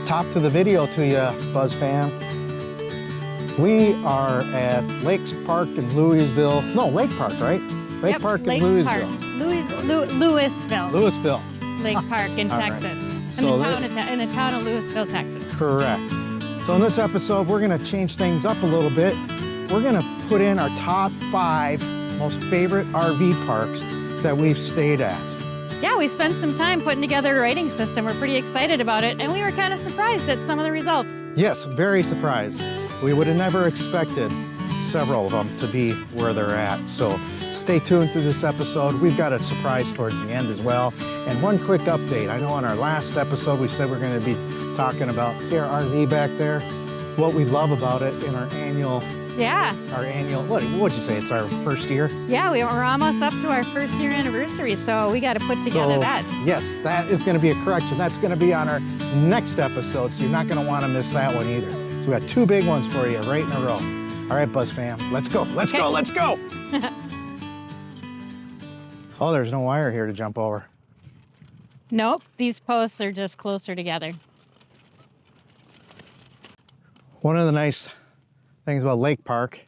Top to the video to you, Buzz fam. We are at Lakes Park in Louisville. No, Lake Park, right? Lake Park in Louisville. Louisville. Lake Park in Texas. In the town of Louisville, Texas. Correct. So in this episode, we're gonna change things up a little bit. We're gonna put in our top 5 most favorite RV parks that we've stayed at. Yeah, we spent some time putting together a rating system. We're pretty excited about it, and we were kind of surprised at some of the results. Yes, very surprised. We would have never expected several of them to be where they're at. So stay tuned through this episode. We've got a surprise towards the end as well. And one quick update. I know on our last episode, we said we're going to be talking about, see our RV back there? What we love about it in our annual, what'd you say? It's our first year? Yeah, we're almost up to our first year anniversary, so we got to put together that. Yes, that is going to be a correction. That's going to be on our next episode, so you're not going to want to miss that one either. So we got 2 big ones for you right in a row. All right, Buzz fam, let's go, let's go, let's go. Oh, there's no wire here to jump over. Nope, these posts are just closer together. One of the nice things about Lake Park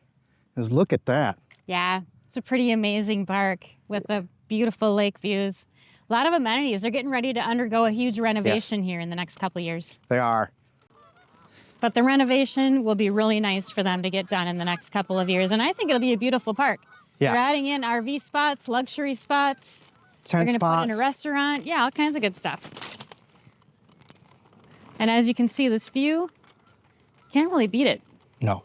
is look at that. Yeah, it's a pretty amazing park with the beautiful lake views. A lot of amenities. They're getting ready to undergo a huge renovation here in the next couple of years. They are. But the renovation will be really nice for them to get done in the next couple of years. And I think it'll be a beautiful park. Yes. They're adding in RV spots, luxury spots. Tent They're going to put in a restaurant. Yeah, all kinds of good stuff. And as you can see, this view, can't really beat it. No.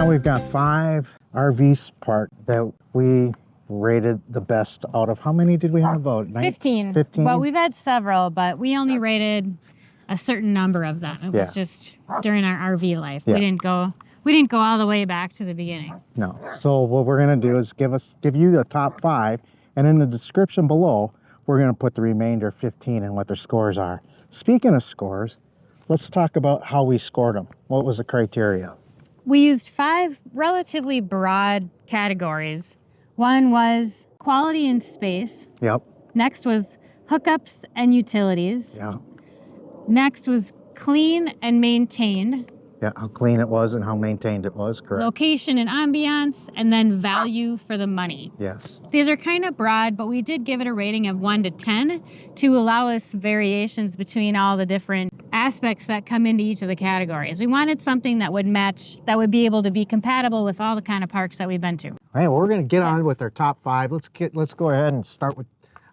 We've got 5 RV parks that we rated the best out of. How many did we have? About 15. 15? Well, we've had several, but we only rated a certain number of them. It was just during our RV life. Yeah. We didn't go all the way back to the beginning. No. So what we're going to do is give you the top 5, and in the description below, we're going to put the remainder 15 and what their scores are. Speaking of scores, let's talk about how we scored them. What was the criteria? We used 5 relatively broad categories. One was quality and space. Yep. Next was hookups and utilities. Yeah. Next was clean and maintained. Yeah, how clean it was and how maintained it was, correct. Location and ambiance, and then value for the money. Yes. These are kind of broad, but we did give it a rating of 1 to 10 to allow us variations between all the different aspects that come into each of the categories. We wanted something that would match, that would be able to be compatible with all the kind of parks that we've been to. All right, well, we're going to get on with our top 5. Let's go ahead and start with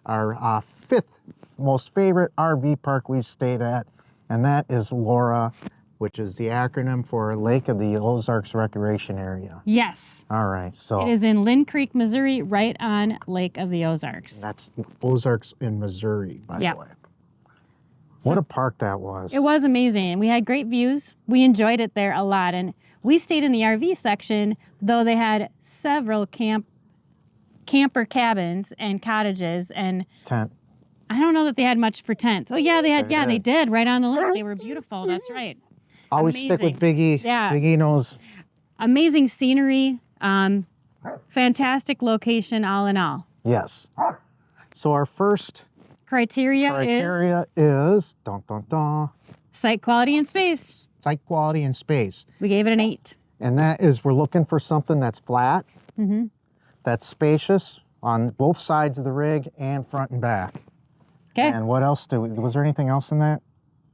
our 5th most favorite RV park we've stayed at, and that is LORA, which is the acronym for Lake of the Ozarks Recreation Area. Yes. All right, so. It is in Lynn Creek, Missouri, right on Lake of the Ozarks. That's Ozarks in Missouri, by the way. What a park that was. It was amazing. We had great views. We enjoyed it there a lot. And we stayed in the RV section, though they had several camper cabins and cottages and tent. I don't know that they had much for tents. Oh yeah, they had. Yeah, they did right on the lake. They were beautiful. That's right. Always stick with Big E. Yeah. Big E knows. Amazing scenery. Fantastic location, all in all. Yes. So our first criteria is dun, dun, dun, site quality and space. Site quality and space. We gave it an 8. And that is, we're looking for something that's flat, that's spacious on both sides of the rig and front and back. Okay. And what else was there anything else in that?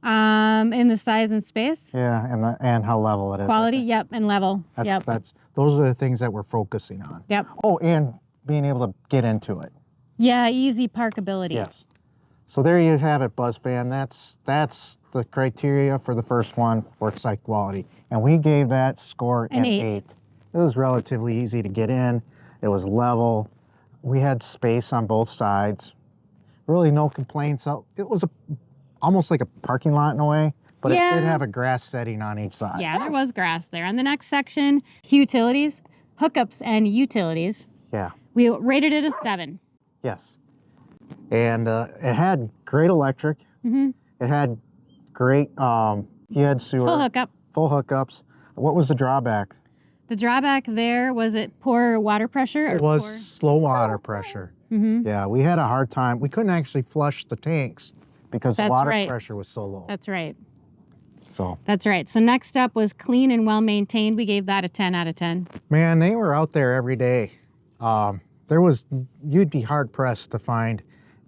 In the size and space. Yeah, and how level it is. Quality, yep, and level. Those are the things that we're focusing on. Yep. Oh, and being able to get into it. Yeah, easy parkability. Yes. So there you have it, Buzz fan. That's the criteria for the first one for site quality. And we gave that score an 8. It was relatively easy to get in. It was level. We had space on both sides. Really no complaints. It was almost like a parking lot in a way, but it Yeah. did have a grass setting on each side. Yeah, there was grass there. On the next section, utilities, hookups and utilities. Yeah. We rated it a 7. Yes. And it had great electric. Mm-hmm. It had great, you had sewer. Full hookup. Full hookups. What was the drawback? The drawback there was it poor water pressure? Or It was poor... slow water pressure. Mm-hmm. Yeah, we had a hard time. We couldn't actually flush the tanks because the That's water right. pressure was so low. That's right. So, That's right. So next up was clean and well maintained. We gave that a 10 out of 10. man, they were out there every day. You'd be hard pressed to find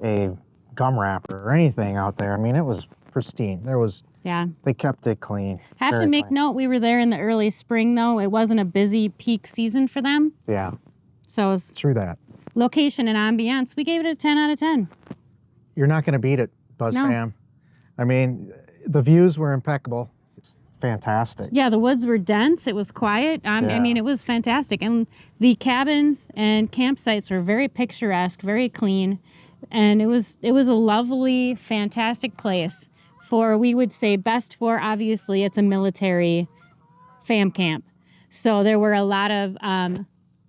a gum wrapper or anything out there. I mean, it was pristine. Yeah. They kept it clean. Have to Very make clean. note, we were there in the early spring though. It wasn't a busy peak season for them. Yeah, So it was true that. location and ambiance, we gave it a 10 out of 10. You're not going to beat it, Buzz No. Fam. I mean, the views were impeccable. Fantastic. Yeah, the woods were dense. It was quiet. I Yeah. mean, it was fantastic. And the cabins and campsites were very picturesque, very clean. And it was a lovely, fantastic place for, we would say, best for, obviously, it's a military fam camp. So there were a lot of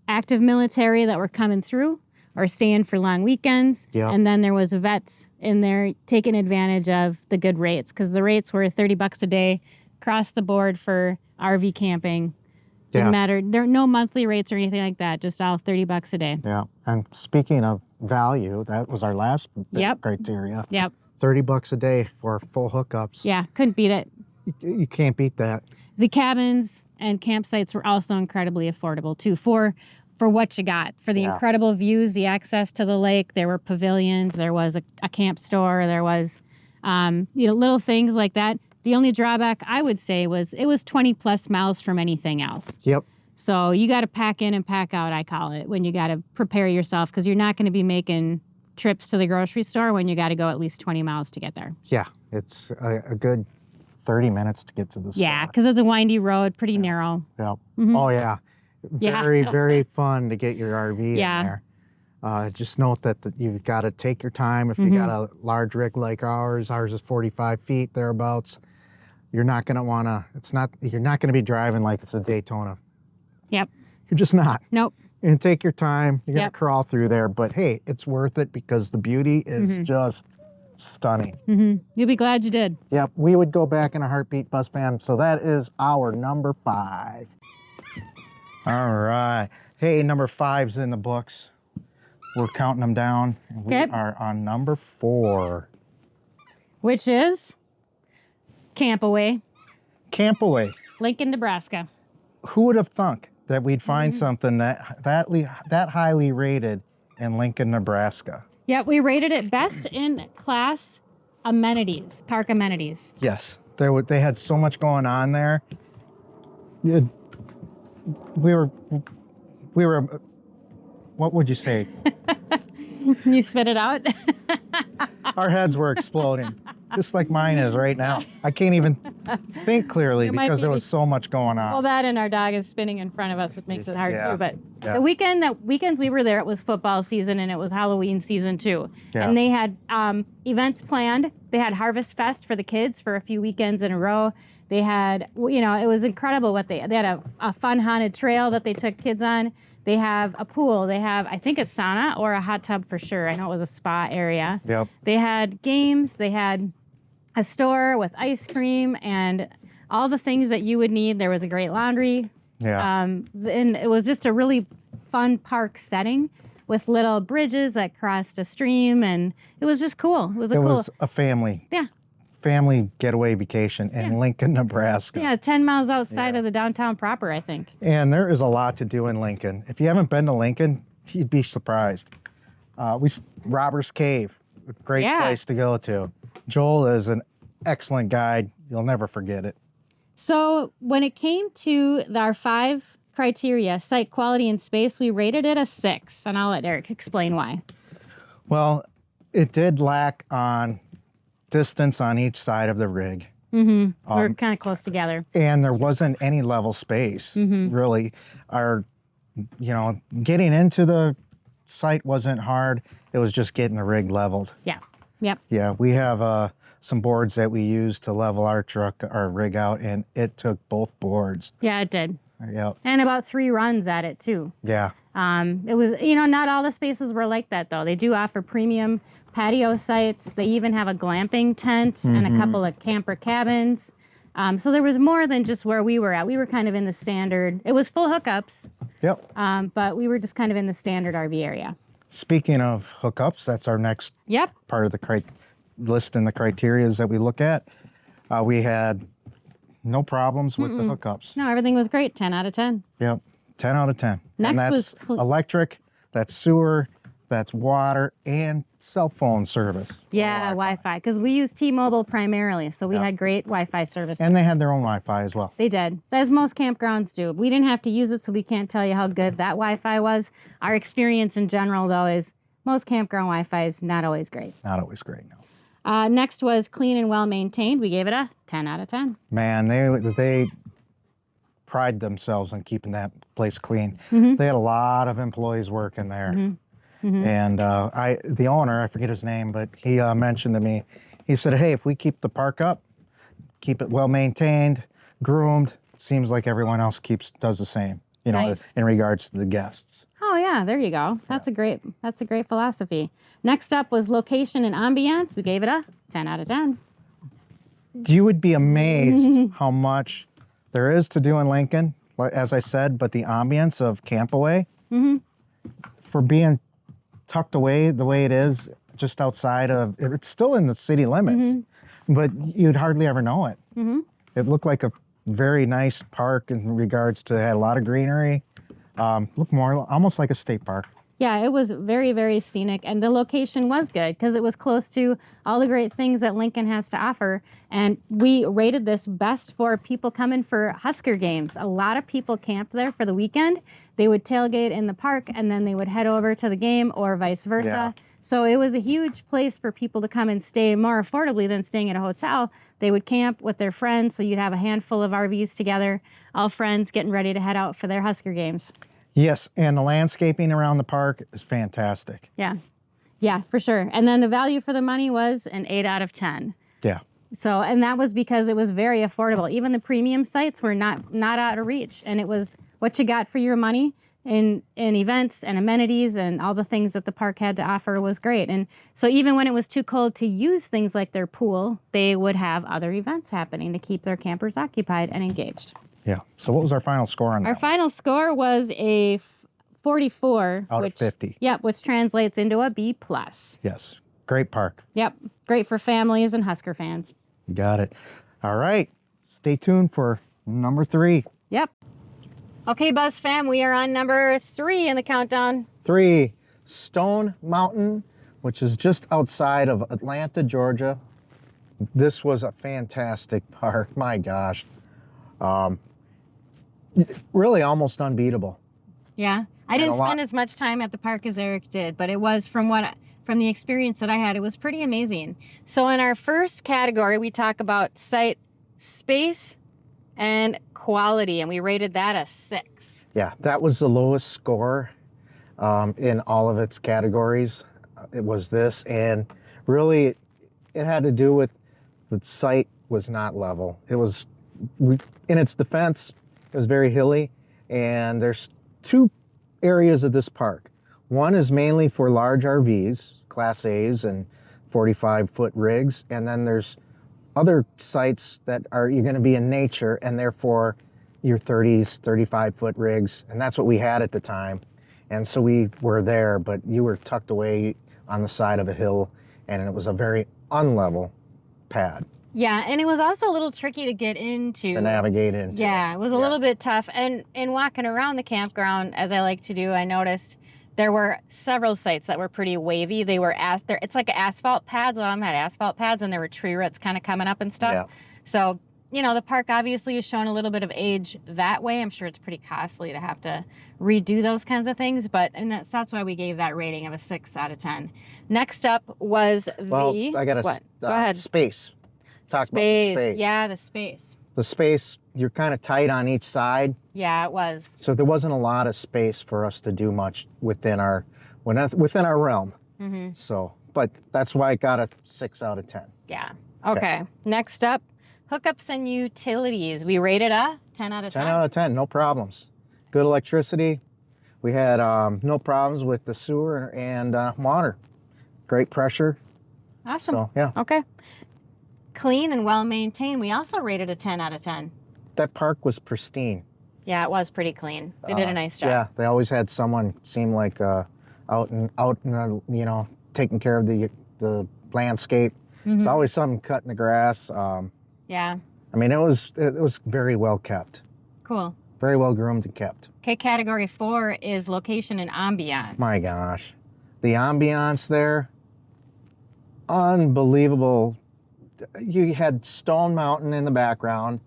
active military that were coming through or staying for long weekends. Yeah. And then there was vets in there taking advantage of the good rates because the rates were $30 a day across the board for RV camping. Didn't Yes. matter. There are no monthly rates or anything like that, just all $30 a day. Yeah. And speaking of value, that was our last Yep. criteria. Yep. $30 a day for full hookups. Yeah, couldn't beat it. You can't beat that. The cabins and campsites were also incredibly affordable too for what you got. For the Yeah. incredible views, the access to the lake, there were pavilions, there was a camp store, there was little things like that. The only drawback I would say was it was 20 plus miles from anything else. Yep. So you got to pack in and pack out, I call it, when you got to prepare yourself because you're not going to be making trips to the grocery store when you got to go at least 20 miles to get there. Yeah. It's a good 30 minutes to get to the Yeah, store. because it's a windy road, pretty narrow. Yeah. Mhm. Oh, yeah. Yeah. Very, very fun to get your RV Yeah. in there. Just note that you've got to take your time. If you got a large rig like ours is 45 feet thereabouts. You're not going to want to, you're not going to be driving like it's a Daytona. Yep. You're just not. Nope. And take your time. You're going Yep. to crawl through there, but hey, it's worth it because the beauty is just stunning. You'll be glad you did. Yep, we would go back in a heartbeat, Bus Fam. So that is our number 5. All right. Hey, number 5's in the books. We're counting them down. And we Okay. are on number 4. Which is Campaway, Campaway. Lincoln, Nebraska. Who would have thunk that we'd find something that highly rated in Lincoln, Nebraska? Yep, we rated it best in class amenities, park amenities. Yes, they had so much going on there. We were, what would you say? Can you spit it out? Our heads were exploding, just like mine is right now. I can't even think clearly It might because be there was so much going on. Well, that and our dog is spinning in front of us, which makes it hard Yeah. too. But Yeah. the weekends we were there, it was football season and it was Halloween season too. Yeah. And they had events planned. They had Harvest Fest for the kids for a few weekends in a row. They had, it was incredible what they had a fun haunted trail that they took kids on. They have a pool. They have, I think, a sauna or a hot tub for sure. I know it was a spa area. Yep. They had games. They had a store with ice cream and all the things that you would need. There was a great laundry. Yeah. And it was just a really fun park setting with little bridges that crossed a stream. And it was just cool. It was It was a family getaway vacation in Lincoln, Nebraska. Yeah, 10 miles outside of the downtown proper, I think. And there is a lot to do in Lincoln. If you haven't been to Lincoln, you'd be surprised. Robbers Cave, a great place to go to. Joel is an excellent guide. You'll never forget it. So when it came to our 5 criteria, site quality and space, we rated it a 6. And I'll let Eric explain why. Well, it did lack on distance on each side of the rig. We're kind of close together. And there wasn't any level space, really. Getting into the site wasn't hard. It was just getting the rig leveled. Yeah. Yep. Yeah, we have a some boards that we used to level our truck, our rig out, and it took both boards. Yeah, it did. Yep. And about 3 runs at it too. Yeah. It was, not all the spaces were like that though. They do offer premium patio sites. They even have a glamping tent and a couple of camper cabins. So there was more than just where we were at. We were kind of in the standard. It was full hookups. Yep. But we were just kind of in the standard RV area. Speaking of hookups, that's our next part of the list and the criterias that we look at. We had no problems with the hookups. No, everything was great. 10 out of 10. Yep. 10 out of 10. Next and that's electric, that's sewer, that's water, and cell phone service. Yeah, Wi-Fi. Because we use T-Mobile primarily, so we had great Wi-Fi service. And they had their own Wi-Fi as well. They did, as most campgrounds do. We didn't have to use it, so we can't tell you how good that Wi-Fi was. Our experience in general, though, is most campground Wi-Fi is not always great. Not always great, no. Next was clean and well-maintained. We gave it a 10 out of 10. Man, they pride themselves on keeping that place clean. They had a lot of employees working there. And the owner, I forget his name, but he mentioned to me, he said, hey, if we keep the park up, keep it well-maintained, groomed, it seems like everyone else does the same, Nice. in regards to the guests. Oh yeah, there you go. That's a great philosophy. Next up was location and ambiance. We gave it a 10 out of 10. You would be amazed how much there is to do in Lincoln, as I said, but the ambience of Campaway, for being tucked away the way it is, just outside of, it's still in the city limits, but you'd hardly ever know it. It looked like a very nice park in regards to, it had a lot of greenery, looked more almost like a state park. Yeah, it was very, very scenic, and the location was good because it was close to all the great things that Lincoln has to offer. And we rated this best for people coming for Husker games. A lot of people camped there for the weekend. They would tailgate in the park, and then they would head over to the game or vice versa. Yeah. So it was a huge place for people to come and stay more affordably than staying at a hotel. They would camp with their friends, so you'd have a handful of RVs together, all friends getting ready to head out for their Husker games. Yes, and the landscaping around the park is fantastic. Yeah, for sure. And then the value for the money was an 8 out of 10. Yeah. So, and that was because it was very affordable. Even the premium sites were not out of reach, and it was what you got for your money in events and amenities and all the things that the park had to offer was great. And so even when it was too cold to use things like their pool, they would have other events happening to keep their campers occupied and engaged. Yeah. So what was our final score on that? Our final score was a 44. Out of 50. Yep, which translates into a B+. Yes. Great park. Yep, great for families and Husker fans. You got it. All right. Stay tuned for number 3. Yep. Okay, Buzz fam, we are on number 3 in the countdown. 3, Stone Mountain, which is just outside of Atlanta, Georgia. This was a fantastic park. My gosh. Really almost unbeatable. Yeah, I didn't spend as much time at the park as Eric did, but it was from the experience that I had, it was pretty amazing. So in our first category, we talk about site space and quality, and we rated that a 6. Yeah, that was the lowest score in all of its categories. It was this, and really it had to do with the site was not level. It was, in its defense, it was very hilly, and there's 2 areas of this park. One is mainly for large RVs, Class A's and 45-foot rigs, and then there's other sites that are, you're going to be in nature, and therefore your 30s, 35-foot rigs, and that's what we had at the time. And so we were there, but you were tucked away on the side of a hill, and it was a very unlevel pad. Yeah, and it was also a little tricky to get into. To navigate into. Yeah, it was a little bit tough. And in walking around the campground, as I like to do, I noticed there were several sites that were pretty wavy. They were it's like asphalt pads. A lot of them had asphalt pads, and there were tree roots kind of coming up and stuff. Yeah. So, the park obviously is showing a little bit of age that way. I'm sure it's pretty costly to have to redo those kinds of things, and that's why we gave that rating of a 6 out of 10. Next up was Well, I got what? Go ahead. Space. Talk about the space. Yeah, the space. The space, you're kind of tight on each side. Yeah, it was. So there wasn't a lot of space for us to do much within our realm. Mm-hmm. So, but that's why I got a 6 out of 10. Yeah. Okay. Next up, hookups and utilities. We rated a 10 out of 10. 10 out of 10, no problems. Good electricity. We had no problems with the sewer and water. Great pressure. Awesome. So, yeah. Okay. Clean and well maintained. We also rated a 10 out of 10. That park was pristine. Yeah, it was pretty clean. They did a nice job. Yeah, they always had someone seem like out and you know, taking care of the landscape. It's always something cutting the grass. Yeah. I mean, it was very well kept. Cool. Very well groomed and kept. Okay, category 4 is location and ambiance. My gosh, the ambiance there, unbelievable. You had Stone Mountain in the background,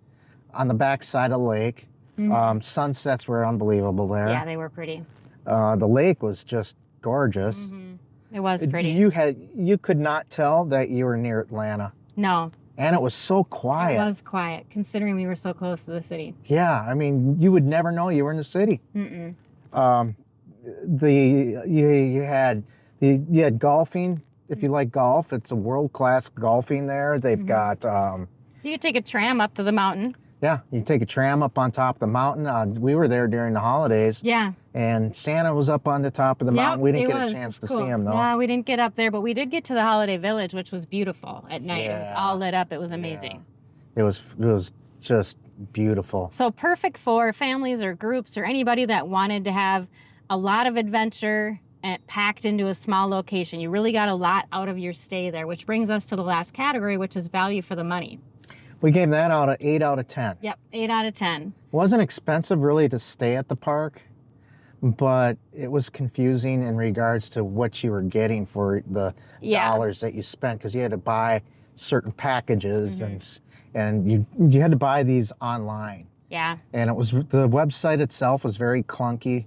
on the backside of the lake. Sunsets were unbelievable there. Yeah, they were pretty. The lake was just gorgeous. It was pretty. You could not tell that you were near Atlanta. No. And it was so quiet. It was quiet, considering we were so close to the city. Yeah, I mean, you would never know you were in the city. You had golfing. If you like golf, it's a world-class golfing there. They've got... you could take a tram up to the mountain. Yeah, you take a tram up on top of the mountain. We were there during the holidays. Yeah. And Santa was up on the top of the mountain. We didn't get a chance to see him, though. No, we didn't get up there, but we did get to the Holiday Village, which was beautiful at night. It was all lit up. It was amazing. Yeah. It was just beautiful. So perfect for families or groups or anybody that wanted to have a lot of adventure and packed into a small location. You really got a lot out of your stay there, which brings us to the last category, which is value for the money. We gave that out an 8 out of 10. Yep, 8 out of 10. It wasn't expensive really to stay at the park, but it was confusing in regards to what you were getting for the dollars that you spent, because you had to buy certain packages and you had to buy these online. Yeah. And it was the website itself was very clunky.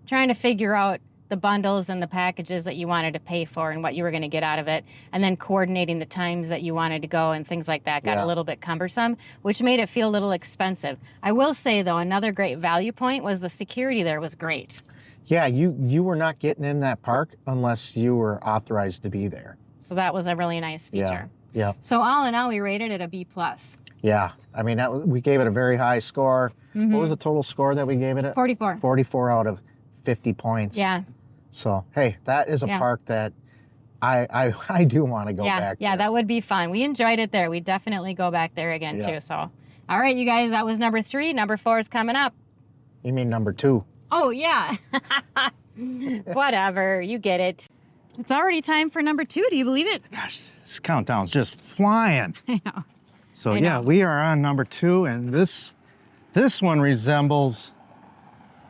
Trying to figure out the bundles and the packages that you wanted to pay for and what you were going to get out of it, and then coordinating the times that you wanted to go and things like that got a little bit cumbersome, which made it feel a little expensive. I will say, though, another great value point was the security there was great. Yeah, you were not getting in that park unless you were authorized to be there. So that was a really nice feature. Yeah. So all in all, we rated it a B+. Yeah, I mean, we gave it a very high score. What was the total score that we gave it? 44. 44 out of 50 points. Yeah. So, hey, that is a park that I do want to go back to. Yeah, that would be fun. We enjoyed it there. We definitely go back there again, too. So, all right, you guys, that was number 3. Number 4 is coming up. You mean number 2? Oh, yeah. Whatever. You get it. It's already time for number 2. Do you believe it? Gosh, this countdown's just flying. I know. So, yeah, we are on number 2, and this one resembles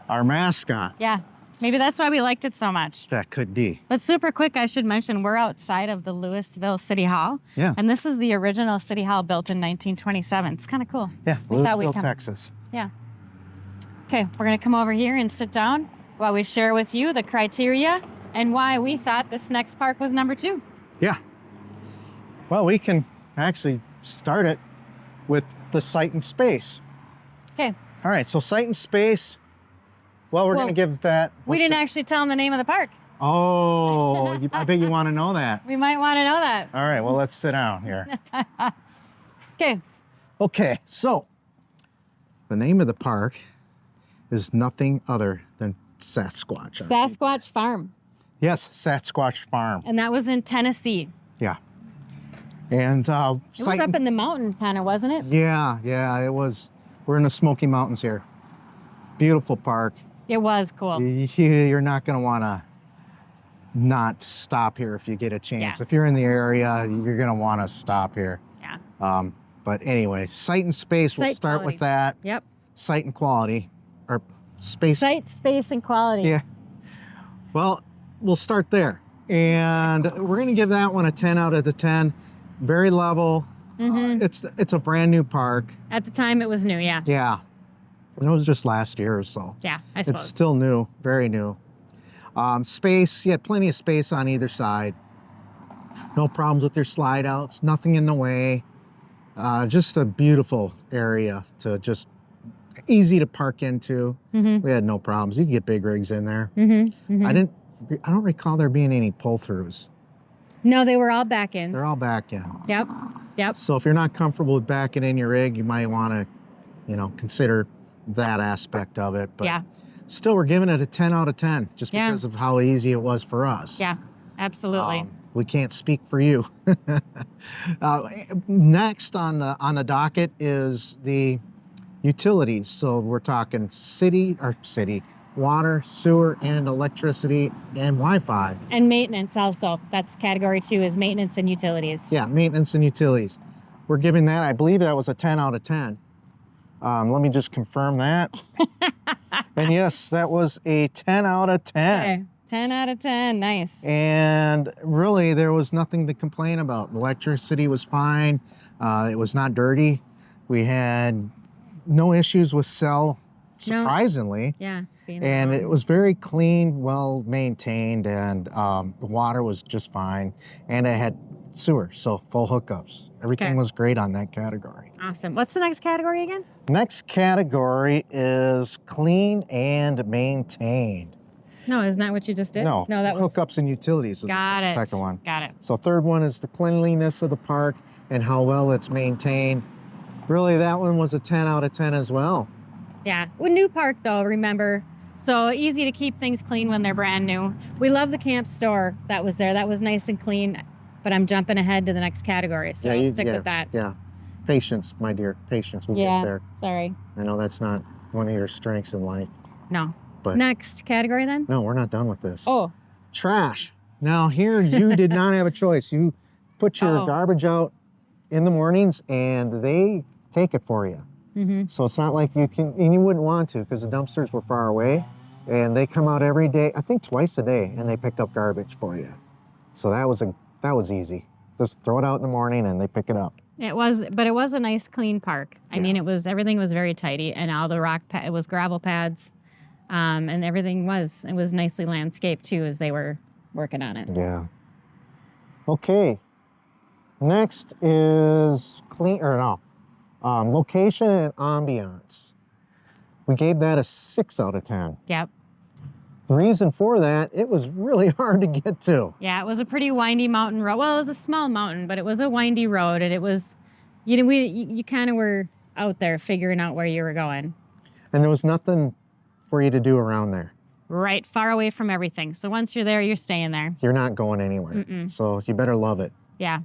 our mascot. Yeah. Maybe that's why we liked it so much. That could be. But super quick, I should mention, we're outside of the Louisville City Hall. Yeah. And this is the original City Hall built in 1927. It's kind of cool. Yeah, Louisville, Texas. Yeah. Okay, we're going to come over here and sit down while we share with you the criteria and why we thought this next park was number 2. Yeah. Well, we can actually start it with the Sight and Space. Okay. All right, so Sight and Space. Well, we're going to give that... We didn't actually tell them the name of the park. Oh, I bet you want to know that. We might want to know that. All right, well, let's sit down here. Okay. Okay, so the name of the park is nothing other than Sasquatch. Sasquatch Farm. Yes, Sasquatch Farm. And that was in Tennessee. Yeah. And it was up in the mountain, kind of, wasn't it? Yeah, it was. We're in the Smoky Mountains here. Beautiful park. It was cool. You're not going to want to not stop here if you get a chance. Yeah. If you're in the area, you're going to want to stop here. Yeah. But anyway, Sight and Space, we'll start with that. Yep. Sight and quality, or space. Sight, space, and quality. Yeah. Well, we'll start there. And we're going to give that one a 10 out of the 10. Very level. It's a brand new park. At the time, it was new, yeah. Yeah. And it was just last year or so. Yeah, I suppose. It's still new, very new. Space, you had plenty of space on either side. No problems with your slide outs, nothing in the way. Just a beautiful area to just easy to park into. We had no problems. You could get big rigs in there. I don't recall there being any pull-throughs. No, they were all back in. They're all back in. Yep. Yep. So if you're not comfortable with backing in your rig, you might want to, you know, consider that aspect of it. But Yeah. still, we're giving it a 10 out of 10 just Yeah. because of how easy it was for us. Yeah, absolutely. We can't speak for you. Next on the docket is the utilities. So we're talking city, water, sewer, and electricity, and Wi-Fi. And maintenance also. That's category 2 is maintenance and utilities. Yeah, maintenance and utilities. We're giving that, I believe that was a 10 out of 10. Let me just confirm that. And yes, that was a 10 out of 10. Okay. 10 out of 10, nice. And really, there was nothing to complain about. Electricity was fine. It was not dirty. We had no issues with cell, surprisingly. No. Yeah. And it was very clean, well maintained, and the water was just fine. And it had sewer, so full hookups. Everything was great on that category. Awesome. What's the next category again? Next category is clean and maintained. No, isn't that what you just did? No, that was hookups and utilities was the second one. Got it. So third one is the cleanliness of the park and how well it's maintained. Really, that one was a 10 out of 10 as well. Yeah. Well, new park though, remember. So easy to keep things clean when they're brand new. We love the camp store that was there. That was nice and clean, but I'm jumping ahead to the next category. So I'll stick with that. Yeah. Patience, my dear. Patience. We'll get there. Sorry. I know that's not one of your strengths in life. No. But next category then? No, we're not done with this. Oh. Trash. Now here you did not have a choice. You put your garbage out in the mornings and they take it for you. Mm-hmm. So it's not like you can, and you wouldn't want to because the dumpsters were far away and they come out every day, I think twice a day, and they pick up garbage for you. So that was easy. Just throw it out in the morning and they pick it up. It was a nice clean park. I mean, everything was very tidy, and all the it was gravel pads. And everything was nicely landscaped too as they were working on it. Yeah. Okay. Next is location and ambiance. We gave that a 6 out of 10. Yep. The reason for that, it was really hard to get to. Yeah, it was a pretty windy mountain road. Well, it was a small mountain, but it was a windy road, and it was, you kind of were out there figuring out where you were going. And there was nothing for you to do around there. Right, far away from everything. So once you're there, you're staying there. You're not going anywhere. So you better love it. Yeah.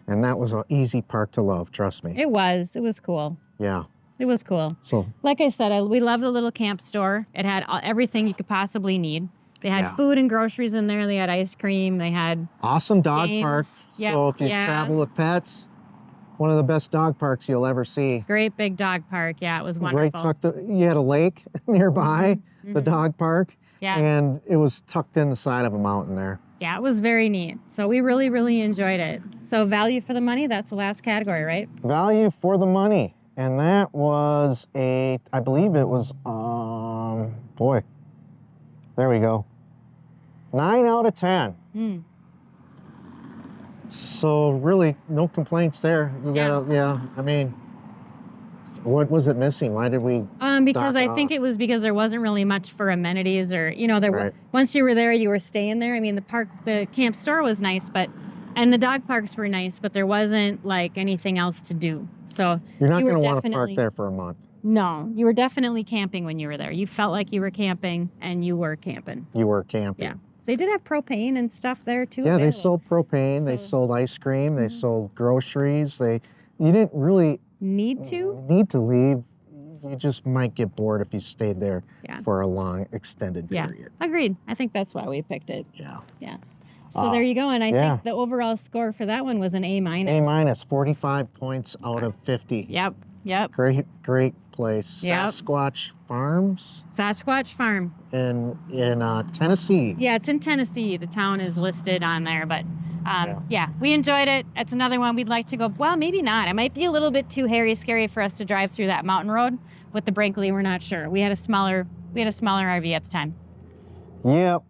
And that was an easy park to love, trust me. It was cool. Yeah. It was cool. So, like I said, we love the little camp store. It had everything you could possibly need. They had food and groceries in there. They had ice cream. They had awesome dog games. park. Yep. So if you travel with pets, one of the best dog parks you'll ever see. Great big dog park. Yeah, it was wonderful. You had a lake nearby, the dog park. Yeah. And it was tucked in the side of a mountain there. Yeah, it was very neat. So we really, really enjoyed it. So value for the money, that's the last category, right? Value for the money. And that was I believe it was, there we go. 9 out of 10. So really, no complaints there. You gotta, I mean, what was it missing? Why did we? Because I think it was because there wasn't really much for amenities, or once you were there, you were staying there. I mean, the camp store was nice, and the dog parks were nice, but there wasn't like anything else to do. So you're not going to want to park there for a month. No, you were definitely camping when you were there. You felt like you were camping, and you were camping. You were camping. Yeah. They did have propane and stuff there too. Yeah, they sold propane. They sold ice cream. They sold groceries. You didn't really need to leave. You just might get bored if you stayed there for a long, extended period. Agreed. I think that's why we picked it. Yeah. Yeah. So there you go. And I think the overall score for that one was an A-. A-, 45 points out of 50. Yep. Great place. Yep. Sasquatch Farms. Sasquatch Farm. In Tennessee. Yeah, it's in Tennessee. The town is listed on there, but we enjoyed it. It's another one we'd like to go. Well, maybe not. It might be a little bit too hairy, scary for us to drive through that mountain road with the Brinkley. We're not sure. We had a smaller RV at the time. Yep.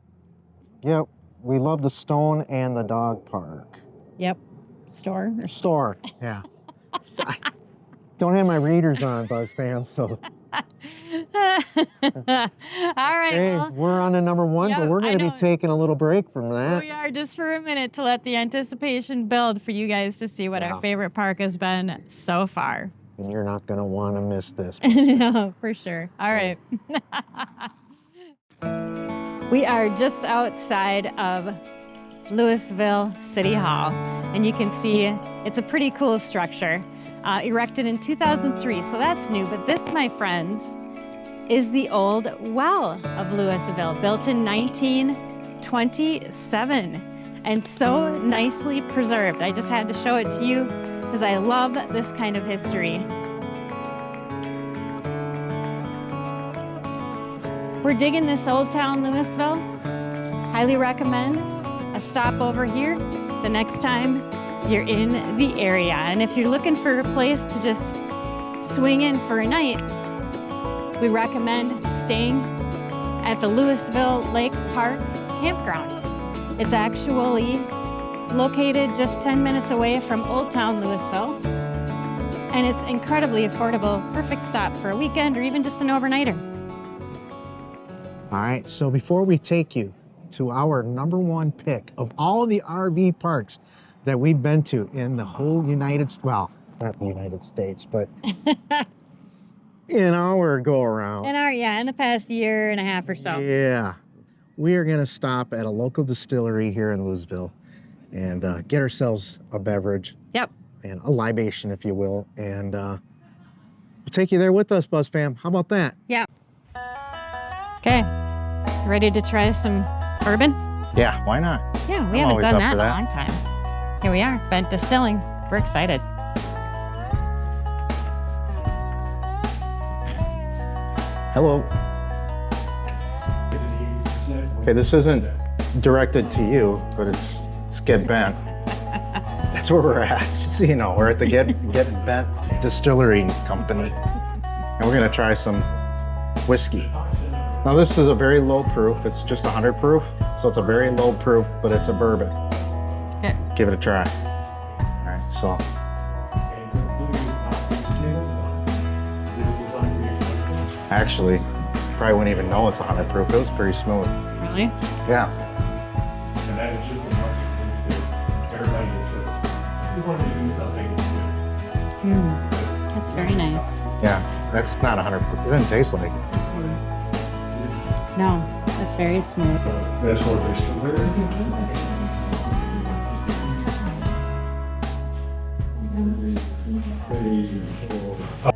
We love the stone and the dog park. Yep. Store. Yeah. Don't have my readers on, Buzz fans, so. All right. Hey, Well, we're on to number one, yeah, but we're I going to know. be taking a little break from that. we are just for a minute to let the anticipation build for you guys to see what our favorite park has been so far. And you're not going to want to miss this. No, for sure. All right. We are just outside of Louisville City Hall, and you can see it's a pretty cool structure, erected in 2003, so that's new. But this, my friends, is the old well of Louisville, built in 1927, and so nicely preserved. I just had to show it to you because I love this kind of history. We're digging this old town, Louisville. Highly recommend a stop over here the next time you're in the area. And if you're looking for a place to just swing in for a night, we recommend staying at the Louisville Lake Park Campground. It's actually located just 10 minutes away from Old Town Louisville, and it's incredibly affordable, perfect stop for a weekend or even just an overnighter. All right, so before we take you to our number one pick of all the RV parks that we've been to in the whole United States, well, not the United States, but in our go-around. In the past year and a half or so. Yeah, we are gonna stop at a local distillery here in Louisville and get ourselves a beverage. Yep. And a libation, if you will, and we'll take you there with us, Buzz Fam. How about that? Yeah. Okay, ready to try some bourbon? Yeah, why not? Yeah, we I'm haven't always done up that for in a that. long time. Here we are, Bent Distilling. We're excited. Hello. Okay, this isn't directed to you, but it's Get Bent. That's where we're at. Just so you know, we're at the Get Bent Distillery Company, and we're gonna try some whiskey. Now this is a very low proof. It's just 100 proof, so it's a very low proof, but it's a bourbon. Okay. Give it a try. All right, so. Actually, probably wouldn't even know it's 100 proof. It was pretty smooth. Really? Yeah. And that is just enough to everybody gets it. You want to do something. That's very nice. Yeah, that's not 100 proof. It doesn't taste like it. No, that's very smooth. That's what they should.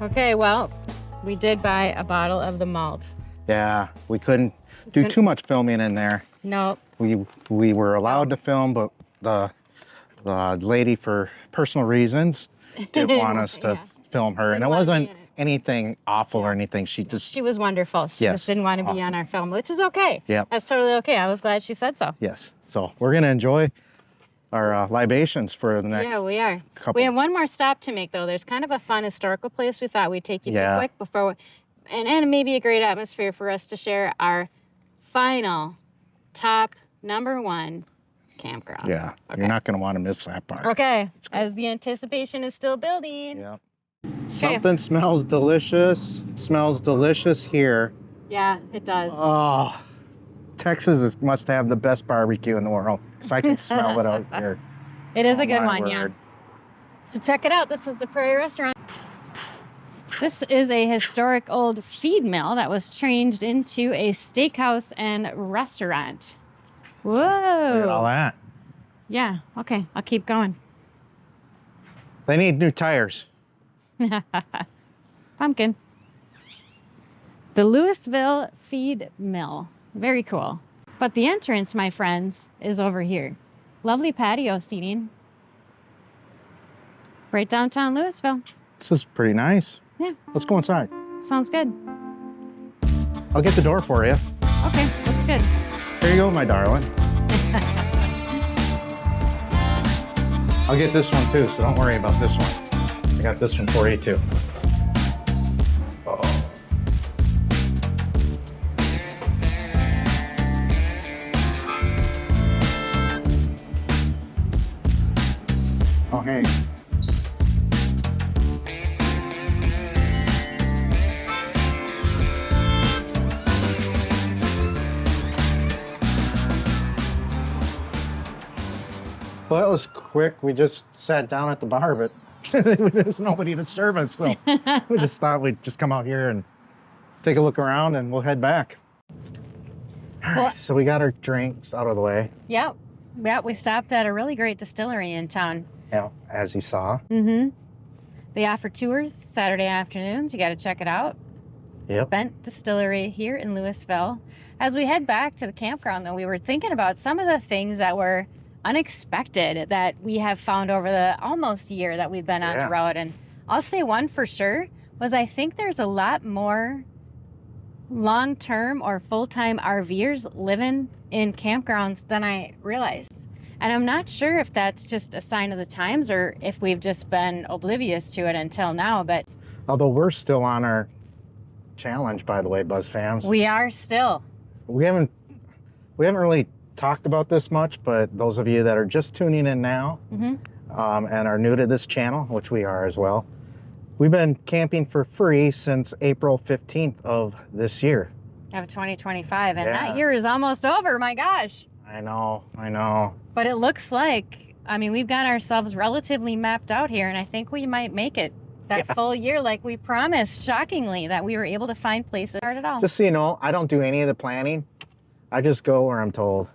Okay, well, we did buy a bottle of the malt. Yeah, we couldn't do too much filming in there. No. We were allowed to film, but the lady, for personal reasons, didn't want us to film her. And it wasn't anything awful or anything. She was wonderful. She just didn't want to be on our film, which is okay. Yep. That's totally okay. I was glad she said so. Yes. So we're going to enjoy our libations for the next we are. couple. We have one more stop to make, though. There's kind of a fun historical place we thought we'd take you to quick before, and maybe a great atmosphere for us to share our final top #1 campground. Yeah, Okay. You're not going to want to miss that part. Okay, as the anticipation is still building. Yeah. Something smells delicious. Smells delicious here. Yeah, it does. Oh, Texas must have the best barbecue in the world, because I can smell it out here. It is a good My one, yeah. word. So check it out. This is the Prairie Restaurant. This is a historic old feed mill that was changed into a steakhouse and restaurant. Whoa. Look at all that. Yeah, okay, I'll keep going. They need new tires. Pumpkin. The Louisville Feed Mill. Very cool. But the entrance, my friends, is over here. Lovely patio seating. Right downtown Louisville. This is pretty nice. Yeah. Let's go inside. Sounds good. I'll get the door for you. Okay, that's good. Here you go, my darling. I'll get this one too, so don't worry about this one. I got this one for you too. Oh. Oh, hey. Well, that was quick. We just sat down at the bar, but there's nobody to serve us, so we just thought we'd just come out here and take a look around, and we'll head back. All right, so we got our drinks out of the way. Yep. Yep, we stopped at a really great distillery in town. Yeah, as you saw. Mm-hmm. They offer tours Saturday afternoons. You got to check it out. Yep. Bent Distillery here in Louisville. As we head back to the campground, though, we were thinking about some of the things that were unexpected that we have found over the almost year that we've been on the road. And I'll say one for sure was I think there's a lot more long-term or full-time RVers living in campgrounds than I realized. And I'm not sure if that's just a sign of the times or if we've just been oblivious to it until now, but Although we're still on our challenge, by the way, Buzz fans. we are still. We haven't really talked about this much, but those of you that are just tuning in now and are new to this channel, which we are as well, we've been camping for free since April 15th of this year. Of 2025, and Yeah. that year is almost over. My gosh. I know. But it looks like, I mean, we've got ourselves relatively mapped out here, and I think we might make it that full year like we promised, shockingly, that we were able to find places to start it all. Just so you know, I don't do any of the planning. I just go where I'm told.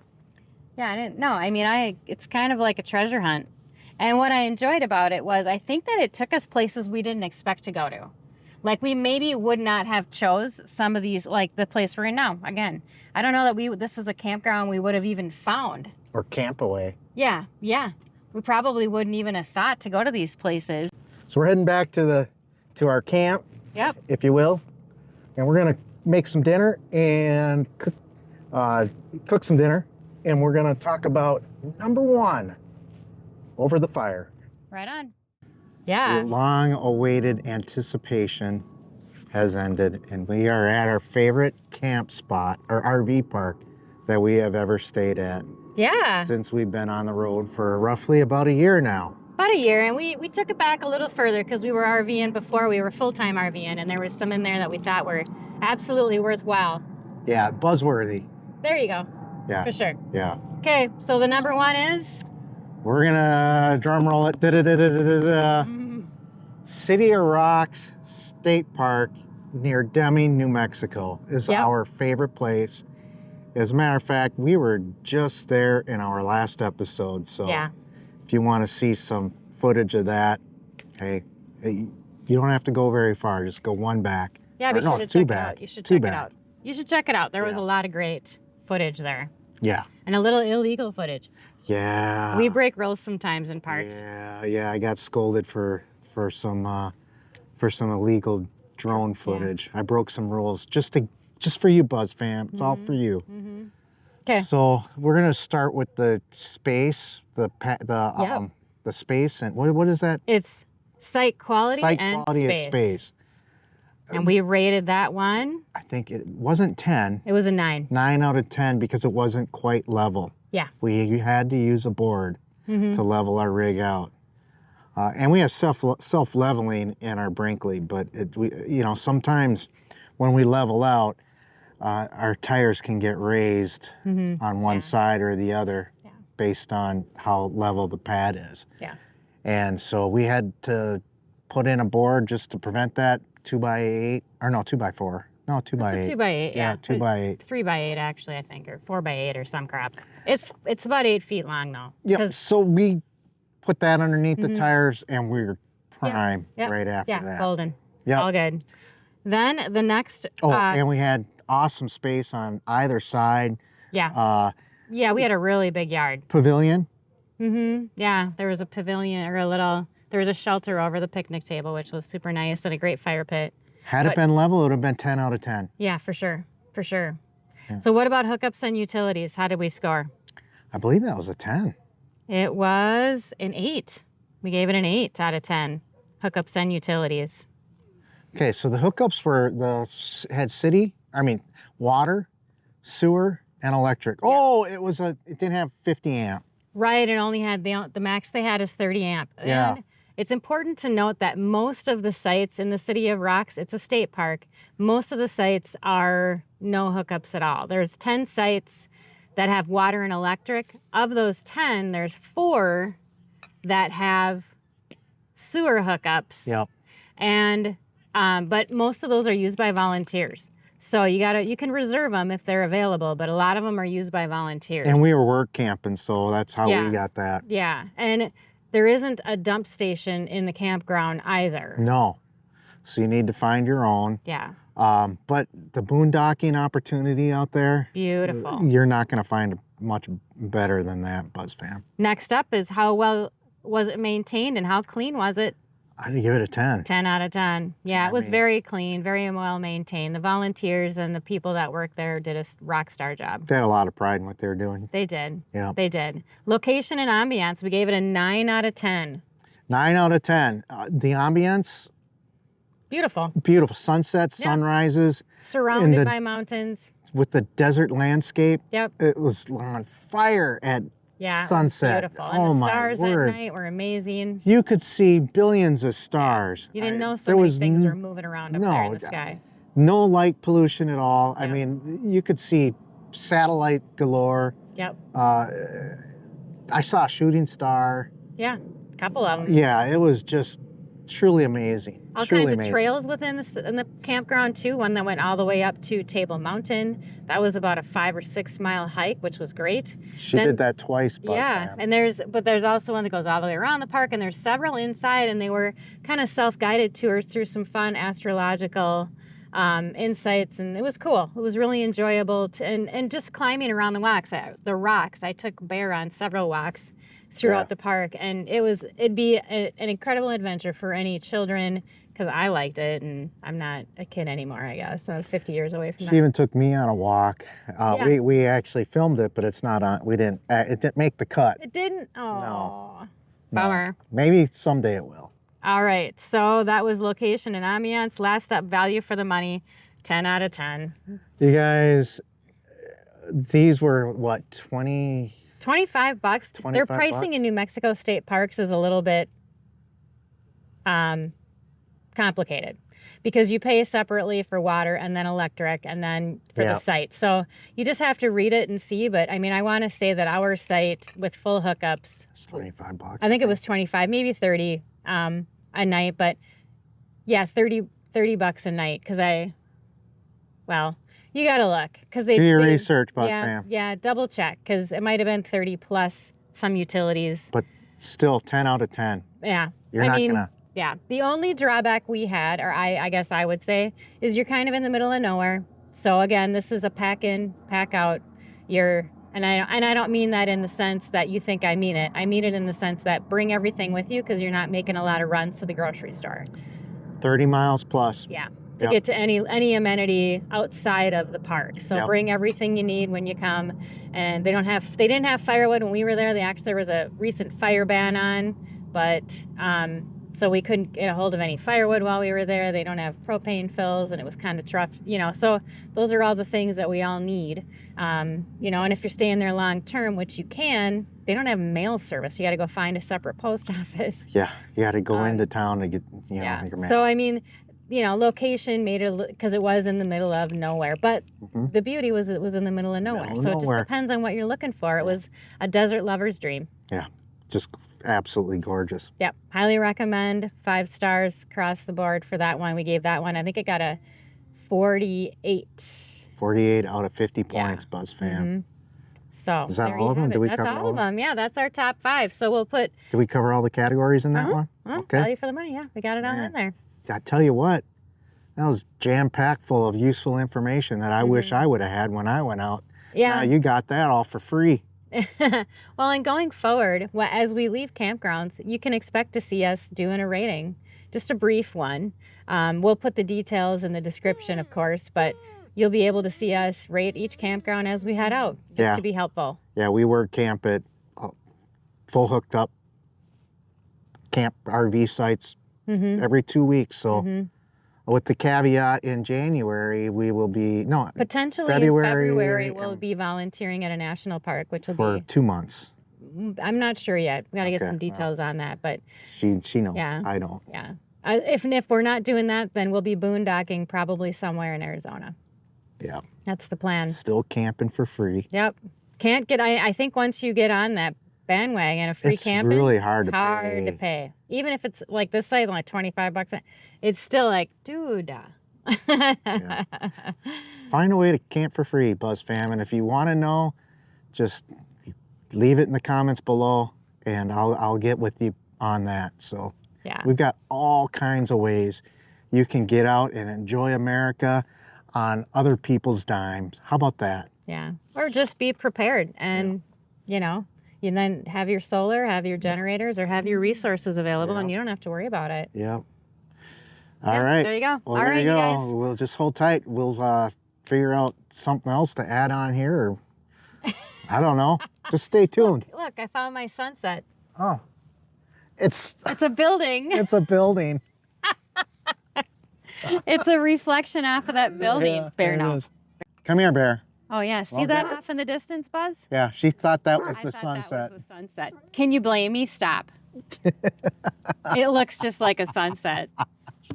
Yeah, I didn't know. I mean, it's kind of like a treasure hunt. And what I enjoyed about it was I think that it took us places we didn't expect to go to. Like we maybe would not have chose some of these, like the place we're in now. Again, I don't know that this is a campground we would have even found. Or Campaway. Yeah. We probably wouldn't even have thought to go to these places. So we're heading back to our camp, if you will. And we're gonna make some dinner and cook some dinner. And we're gonna talk about number one, over the fire. Right on. The Yeah. long-awaited anticipation has ended, and we are at our favorite camp spot, or RV park, that we have ever stayed at. Yeah. Since we've been on the road for roughly about a year now. About a year, and we took it back a little further because we were RVing before. We were full-time RVing, and there was some in there that we thought were absolutely worthwhile. Yeah, buzzworthy. There you go. Yeah. For sure. Yeah. Okay, so the number one is? We're gonna drum roll it. City of Rocks State Park near Deming, New Mexico is our favorite place. As a matter of fact, we were just there in our last episode. So if you want to see some footage of that, hey, you don't have to go very far. Just go one back. Yeah, be sure to check it out. You should check it out. You should check it out. There was a lot of great footage there. Yeah. And a little illegal footage. Yeah. We break rules sometimes in parks. Yeah. I got scolded for some illegal drone footage. I broke some rules just for you, Buzz fam. It's all for you. Okay. So we're gonna start with the space, the space, and what is that? It's site quality and space. And we rated that one. I think it wasn't 10. It was a 9. 9 out of 10 because it wasn't quite level. Yeah. We had to use a board to level our rig out. And we have self-leveling in our Brinkley, but sometimes when we level out, our tires can get raised on one side or the other based on how level the pad is. Yeah. And so we had to put in a board just to prevent that. 2x8, or no, 2x4. No, 2x8. 2x8, yeah. 2x8. 3x8 actually, I think, or 4x8 or some crap. It's about 8 feet long though. Yeah. So we put that underneath the tires, and we were prime right after that. Yeah, golden. Yeah. All good. Then the next. And we had awesome space on either side. Yeah. Yeah, we had a really big yard. Pavilion. Yeah, there was a pavilion there was a shelter over the picnic table, which was super nice, and a great fire pit. Had it been level, it would have been 10 out of 10. Yeah, for sure. Yeah. So what about hookups and utilities? How did we score? I believe that was a 10. It was an 8. We gave it an 8 out of 10. Hookups and utilities. Okay, so the hookups had water, sewer, and electric. Yep. Oh, it didn't have 50 amp. Right, it only had the max they had is 30 amp. Yeah. And it's important to note that most of the sites in the City of Rocks, it's a state park, most of the sites are no hookups at all. There's 10 sites that have water and electric. Of those 10, there's 4 that have sewer hookups. Yep. And but most of those are used by volunteers. So you can reserve them if they're available, but a lot of them are used by volunteers. And we were work camping, so that's how Yeah. we got that. Yeah, and there isn't a dump station in the campground either. No. So you need to find your own. Yeah, But the boondocking opportunity out there, beautiful. you're not going to find much better than that, Buzz fam. Next up is how well was it maintained and how clean was it? I'd give it a 10. 10 out of 10. Yeah, I it was mean- very clean, very well maintained. The volunteers and the people that work there did a rock star job. They had a lot of pride in what they were doing. They did. Yeah. They did. Location and ambiance, we gave it a 9 out of 10. 9 out of 10. The ambience, Beautiful. beautiful. Sunsets, Yeah. sunrises, Surrounded the- by mountains. with the desert landscape. Yep. It was on fire at Yeah. it was sunset. Beautiful. Oh, And the my stars word. at night were amazing. You could see billions of stars. You didn't know so there many was things n- were moving around up there in the sky. No light pollution at all. I Yeah. mean, you could see satellite galore. Yep. I saw a shooting star. Yeah. A couple of them. Yeah, it was just truly amazing. All truly kinds of amazing. trails within in the campground too. One that went all the way up to Table Mountain. That was about a 5 or 6 mile hike, which was great. She Then- did that twice, Buzz Yeah, fam. and there's also one that goes all the way around the park, and there's several inside, and they were kind of self-guided tours through some fun astrological insights, and it was cool. It was really enjoyable, and just climbing around the rocks. I took Bear on several walks throughout Yeah. the park, and it'd be an incredible adventure for any children, because I liked it, and I'm not a kid anymore, I guess. I'm 50 years away from that. She even took me on a walk. Yeah. We actually filmed it, but it's not on. We didn't. It didn't make the cut. It didn't? Oh, No. bummer. Maybe someday it will. All right, so that was location and ambiance. Last up, value for the money, 10 out of 10. You guys, these were what, 20? $25. Their 25 pricing bucks? in New Mexico state parks is a little bit complicated because you pay separately for water and then electric and then for the Yep. site. So you just have to read it and see. But I mean, I want to say that our site with full hookups, It's 25 bucks. I think it was 25, maybe 30 a night. But yeah, 30 bucks a night because you got to look because Do your research, Buzz yeah, fam. yeah, double check because it might have been 30 plus some utilities. But still, 10 out of 10. Yeah. You're I not mean, gonna. Yeah. The only drawback we had, or I guess I would say, is you're kind of in the middle of nowhere. So again, this is a pack in, pack out. And I don't mean that in the sense that you think I mean it. I mean it in the sense that bring everything with you because you're not making a lot of runs to the grocery store. 30 miles plus. Yeah. To Yep. get to any amenity outside of the park. So Yep. bring everything you need when you come. And they didn't have firewood when we were there. There was a recent fire ban on, but so we couldn't get a hold of any firewood while we were there. They don't have propane fills, and it was kind of tough, So those are all the things that we all need, And if you're staying there long term, which you can, they don't have mail service. You got to go find a separate post office. Yeah, you got to go into town to get your mail. So I mean, location made it because it was in the middle of nowhere. But Mhm. the beauty was it was in the middle of nowhere. Middle of So it just nowhere. depends on what you're looking for. It was a desert lover's dream. Just absolutely gorgeous. Yep. Highly recommend. 5 stars across the board for that one. We gave that one. I think it got a 48. 48 out of 50 Yeah. points, Buzz fam. Mhm. So Is that there all you of them? have Did it. we That's cover all all of of them. Yeah, that's our top 5. So we'll put Did we cover all the categories in that Uh-huh. one? well, Okay. value for the money. Yeah, we got it all Yeah. in there. I tell you what, that was jam-packed full of useful information that I wish I would have had when I went out. Yeah. Now you got that all for free. Well, and going forward, as we leave campgrounds, you can expect to see us doing a rating, just a brief one. We'll put the details in the description, of course, but you'll be able to see us rate each campground as we head out, just Yeah. to be helpful. Yeah, we were camp at full hooked up camp RV sites Mm-hmm. every 2 weeks. So Mm-hmm. with the caveat in January, we will be, no, Potentially February in February, we'll and- be volunteering at a national park, which will for 2 months. I'm not sure yet. We got to get Okay, some details on that, but She knows. Yeah. I don't. yeah. If we're not doing that, then we'll be boondocking probably somewhere in Arizona. Yeah. That's the plan. Still camping for free. Yep. Can't get, I think once you get on that bandwagon of free It's camping, really hard to hard to pay. Even if it's like this site, like $25, it's still like, dude. Yeah. Find a way to camp for free, Buzz fam. And if you want to know, just leave it in the comments below and I'll get with you on that. So Yeah. we've got all kinds of ways you can get out and enjoy America on other people's dimes. How about that? Yeah. Or just be prepared and, you know, you then have your solar, have your generators, or have your resources available, and you don't have to worry about it. Yep. All right. There you go. Well, All there right, you go. guys. We'll just hold tight. We'll figure out something else to add on here. Or, I don't know. Just stay tuned. Look, I found my sunset. Oh. It's a building. It's a building. It's a reflection off of that building. Yeah, Bear there it now. is. Come here, Bear. Oh, yeah. See Okay. that off in the distance, Buzz? Yeah, she thought that was I the thought sunset. that was the sunset. Can you blame me? Stop. It looks just like a sunset.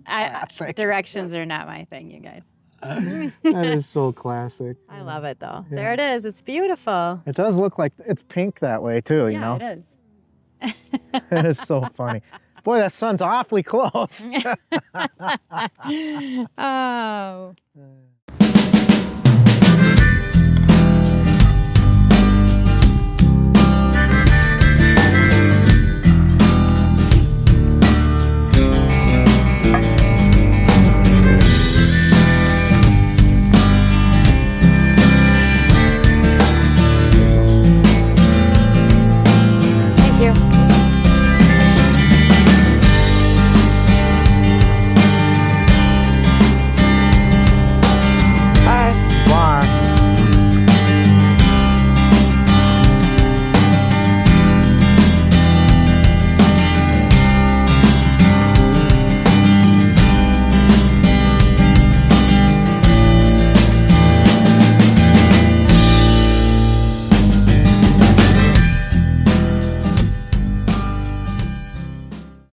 Classic. Directions are not my thing, you guys. That is so classic. I love it, though. Yeah. There it is. It's beautiful. It does look like it's pink that way, too, you know? Yeah, it is. It is so funny. Boy, that sun's awfully close. Oh.